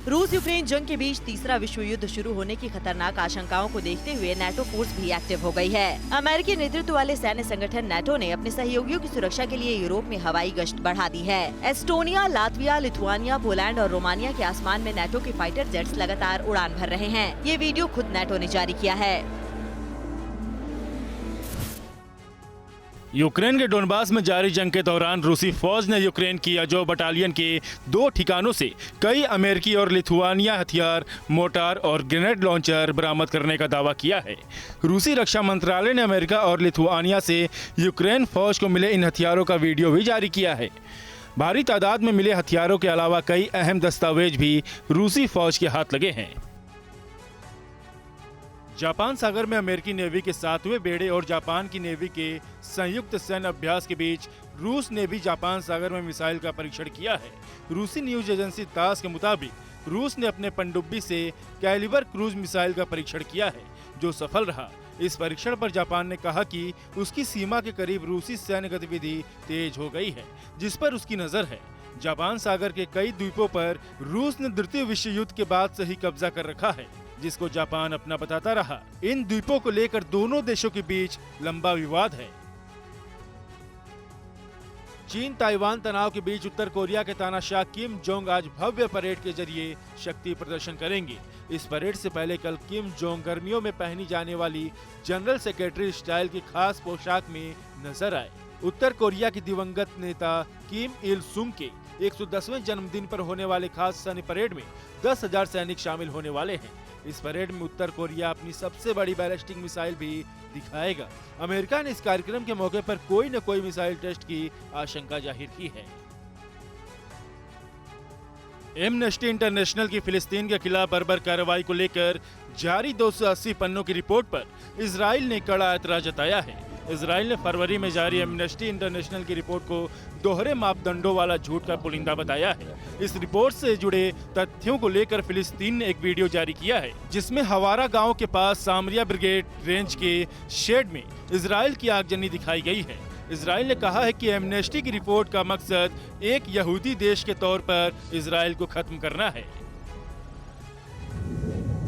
रूस यूक्रेन जंग के बीच तीसरा विश्व युद्ध शुरू होने की खतरनाक आशंकाओं को देखते हुए नाटो फोर्स भी एक्टिव हो गई है। अमेरिकी नेतृत्व वाले सैन्य संगठन नाटो ने अपने सहयोगियों की सुरक्षा के लिए यूरोप में हवाई गश्त बढ़ा दी है। एस्टोनिया, लातविया, लिथुआनिया, पोलैंड और रोमानिया के आसमान में नाटो के फाइटर जेट्स लगातार उड़ान भर रहे हैं। ये वीडियो खुद नाटो ने जारी किया है। यूक्रेन के डोनबास में जारी जंग के दौरान रूसी फौज ने यूक्रेन की अजो बटालियन के 2 ठिकानों से कई अमेरिकी और लिथुआनिया हथियार, मोर्टार और ग्रेनेड लॉन्चर बरामद करने का दावा किया है। रूसी रक्षा मंत्रालय ने अमेरिका और लिथुआनिया से यूक्रेन फौज को मिले इन हथियारों का वीडियो भी जारी किया है। भारी तादाद में मिले हथियारों के अलावा कई अहम दस्तावेज भी रूसी फौज के हाथ लगे हैं। जापान सागर में अमेरिकी नेवी के 7वें बेड़े और जापान की नेवी के संयुक्त सैन्य अभ्यास के बीच रूस ने भी जापान सागर में मिसाइल का परीक्षण किया है। रूसी न्यूज एजेंसी तास के मुताबिक रूस ने अपने पनडुब्बी से कैलिबर क्रूज मिसाइल का परीक्षण किया है, जो सफल रहा। इस परीक्षण पर जापान ने कहा कि उसकी सीमा के करीब रूसी सैन्य गतिविधि तेज हो गई है, जिस पर उसकी नजर है। जापान सागर के कई द्वीपों पर रूस ने द्वितीय विश्व युद्ध के बाद से ही कब्जा कर रखा है, जिसको जापान अपना बताता रहा। इन द्वीपों को लेकर दोनों देशों के बीच लंबा विवाद है। चीन ताइवान तनाव के बीच उत्तर कोरिया के तानाशाह किम जोंग आज भव्य परेड के जरिए शक्ति प्रदर्शन करेंगे। इस परेड से पहले कल किम जोंग गर्मियों में पहनी जाने वाली जनरल सेक्रेटरी स्टाइल की खास पोशाक में नजर आए। उत्तर कोरिया के दिवंगत नेता किम इल सुंग के 110वें जन्मदिन पर होने वाले खास सैन्य परेड में 10,000 सैनिक शामिल होने वाले हैं। इस परेड में उत्तर कोरिया अपनी सबसे बड़ी बैलिस्टिक मिसाइल भी दिखाएगा। अमेरिका ने इस कार्यक्रम के मौके पर कोई न कोई मिसाइल टेस्ट की आशंका जाहिर की है। एमनेस्टी इंटरनेशनल की फिलिस्तीन के खिलाफ बर्बर कार्रवाई को लेकर जारी 280 पन्नों की रिपोर्ट पर इजराइल ने कड़ा ऐतराज जताया है। इजराइल ने फरवरी में जारी एमनेस्टी इंटरनेशनल की रिपोर्ट को दोहरे मापदंडों वाला झूठ का पुलिंदा बताया है। इस रिपोर्ट से जुड़े तथ्यों को लेकर फिलिस्तीन ने एक वीडियो जारी किया है, जिसमें हवारा गांव के पास सामरिया ब्रिगेड रेंज के शेड में इजराइल की आगजनी दिखाई गई है। इजराइल ने कहा है कि एमनेस्टी की रिपोर्ट का मकसद एक यहूदी देश के तौर पर इजराइल को खत्म करना है।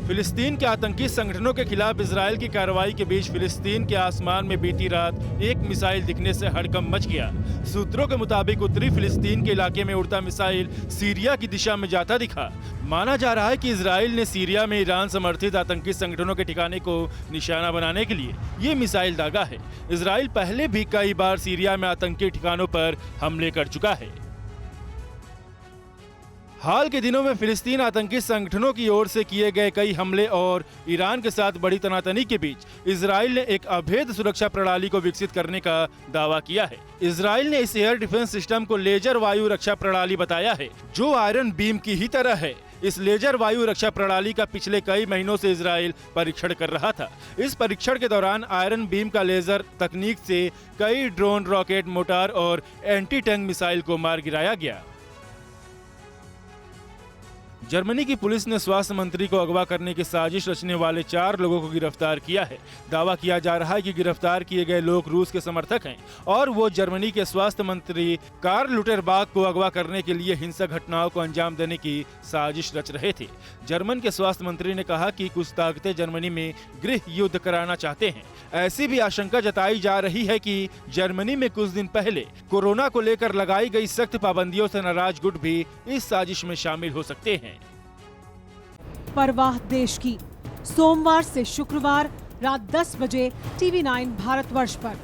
फिलिस्तीन के आतंकी संगठनों के खिलाफ इजराइल की कार्रवाई के बीच फिलिस्तीन के आसमान में बीती रात एक मिसाइल दिखने से हड़कंप मच गया। सूत्रों के मुताबिक उत्तरी फिलिस्तीन के इलाके में उड़ता मिसाइल सीरिया की दिशा में जाता दिखा। माना जा रहा है कि इजराइल ने सीरिया में ईरान समर्थित आतंकी संगठनों के ठिकाने को निशाना बनाने के लिए ये मिसाइल दागा है। इजराइल पहले भी कई बार सीरिया में आतंकी ठिकानों पर हमले कर चुका है। हाल के दिनों में फिलिस्तीन आतंकी संगठनों की ओर से किए गए कई हमले और ईरान के साथ बड़ी तनातनी के बीच इजराइल ने एक अभेद सुरक्षा प्रणाली को विकसित करने का दावा किया है। इजराइल ने इस एयर डिफेंस सिस्टम को लेजर वायु रक्षा प्रणाली बताया है, जो आयरन बीम की ही तरह है। इस लेजर वायु रक्षा प्रणाली का पिछले कई महीनों से इजराइल परीक्षण कर रहा था। इस परीक्षण के दौरान आयरन बीम का लेजर तकनीक से कई ड्रोन, रॉकेट, मोटार और एंटी टैंक मिसाइल को मार गिराया गया। जर्मनी की पुलिस ने स्वास्थ्य मंत्री को अगवा करने की साजिश रचने वाले 4 लोगों को गिरफ्तार किया है। दावा किया जा रहा है कि गिरफ्तार किए गए लोग रूस के समर्थक हैं और वो जर्मनी के स्वास्थ्य मंत्री कार्ल लुटेरबार्ग को अगवा करने के लिए हिंसक घटनाओं को अंजाम देने की साजिश रच रहे थे। जर्मन के स्वास्थ्य मंत्री ने कहा कि कुछ ताकतें जर्मनी में गृह युद्ध कराना चाहते हैं। ऐसी भी आशंका जताई जा रही है कि जर्मनी में कुछ दिन पहले कोरोना को लेकर लगाई गई सख्त पाबंदियों से नाराज गुट भी इस साजिश में शामिल हो सकते हैं। परवाह देश की, सोमवार से शुक्रवार रात 10 बजे TV9 भारतवर्ष पर।